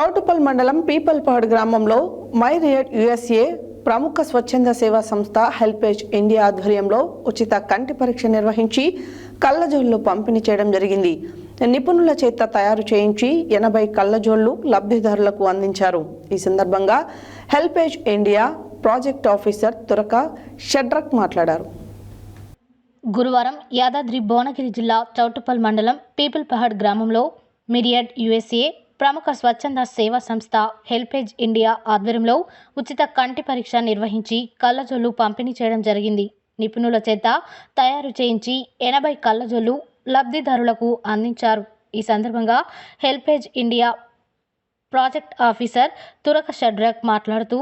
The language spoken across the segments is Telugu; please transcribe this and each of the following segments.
చౌటుప్పల్ మండలం పీపల్పాడు గ్రామంలో మైరియట్ యుఎస్ఏ ప్రముఖ స్వచ్ఛంద సేవా సంస్థ హెల్పేజ్ ఇండియా ఆధ్వర్యంలో ఉచిత కంటి పరీక్ష నిర్వహించి కళ్ళజోళ్లు పంపిణీ చేయడం జరిగింది. నిపుణుల చేత తయారు చేయించి 80 కళ్ళజోళ్లు లబ్ధిదారులకు అందించారు. ఈ సందర్భంగా HelpAge India project officer Turaka Shadrak మాట్లాడారు. గురువారం యాదాద్రి భువనగిరి జిల్లా చౌటుప్పల్ మండలం పీపల్పహాడ్ గ్రామంలో మైరియట్ యుఎస్ఏ ప్రముఖ స్వచ్ఛంద సేవా సంస్థ హెల్పేజ్ ఇండియా ఆధ్వర్యంలో ఉచిత కంటి పరీక్ష నిర్వహించి కళ్ళజోళ్లు పంపిణీ చేయడం జరిగింది. నిపుణుల చేత తయారు చేయించి 80 కళ్ళజోళ్లు లబ్ధిదారులకు అందించారు. ఈ సందర్భంగా HelpAge India project officer Turaka Shadrak మాట్లాడుతూ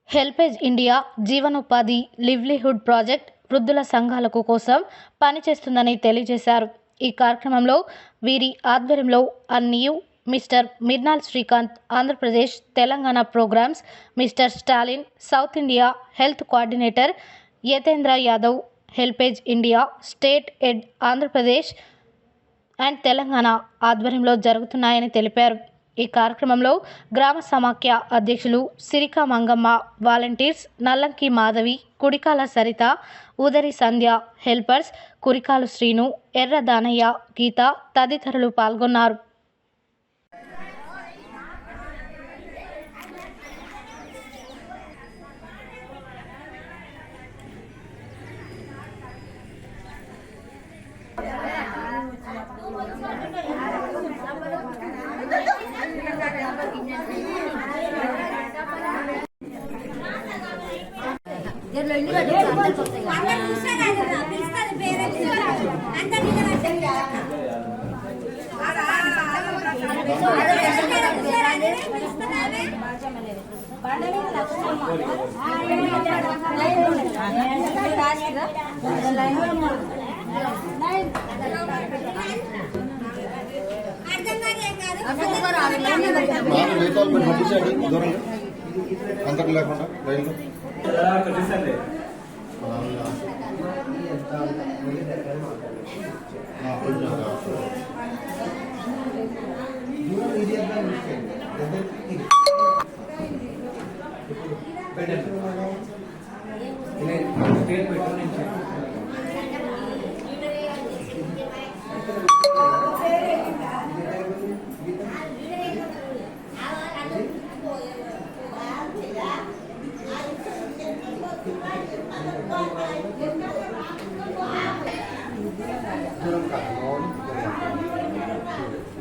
హెల్పేజ్ ఇండియా జీవనోపాధి లివ్లీహుడ్ ప్రాజెక్ట్ వృద్ధుల సంఘాలకు కోసం పనిచేస్తుందని తెలియజేశారు. ఈ కార్యక్రమంలో వీరి ఆధ్వర్యంలో అన్నియు mister Mirnal Srikanth Andhra Pradesh Telangana programmes, mister Stalin South India health coordinator Yatendra Yadav HelpAge India state head Andhra Pradesh and Telangana ఆధ్వర్యంలో జరుగుతున్నాయని తెలిపారు. ఈ కార్యక్రమంలో గ్రామ సమాఖ్య అధ్యక్షులు సిరికా మంగమ్మ, వాలంటీర్స్ నల్లంకి మాధవి, కుడికాల సరిత, ఉదరి సంధ్య, హెల్పర్స్ కురికాలు శ్రీను, ఎర్ర దానయ్య, గీత తదితరులు పాల్గొన్నారు.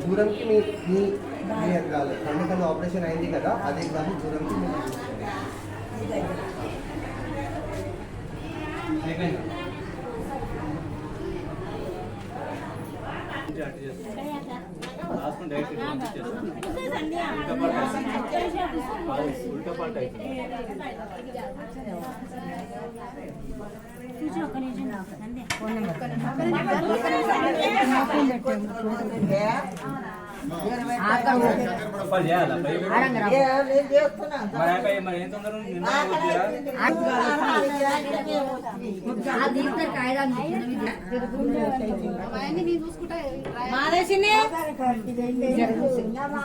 దూరంకి మీ కన్ను ఆపరేషన్ అయింది కదా, అదే కానీ దూరంకి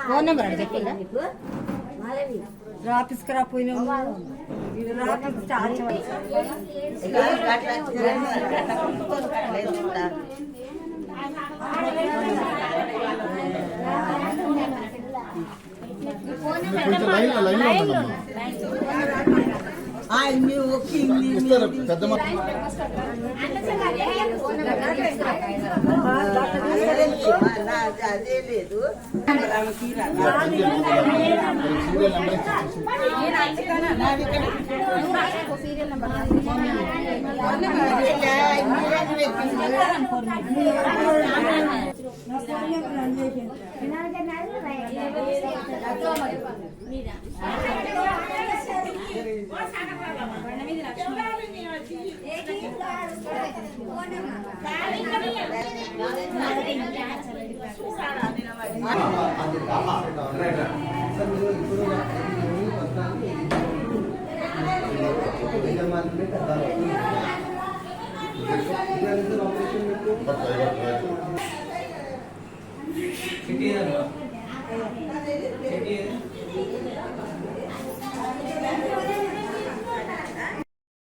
ఫోన్ నెంబర్ అంటే చెప్పండి. ఆఫీస్కి రాపోయినా అదే లేదు. సిటీ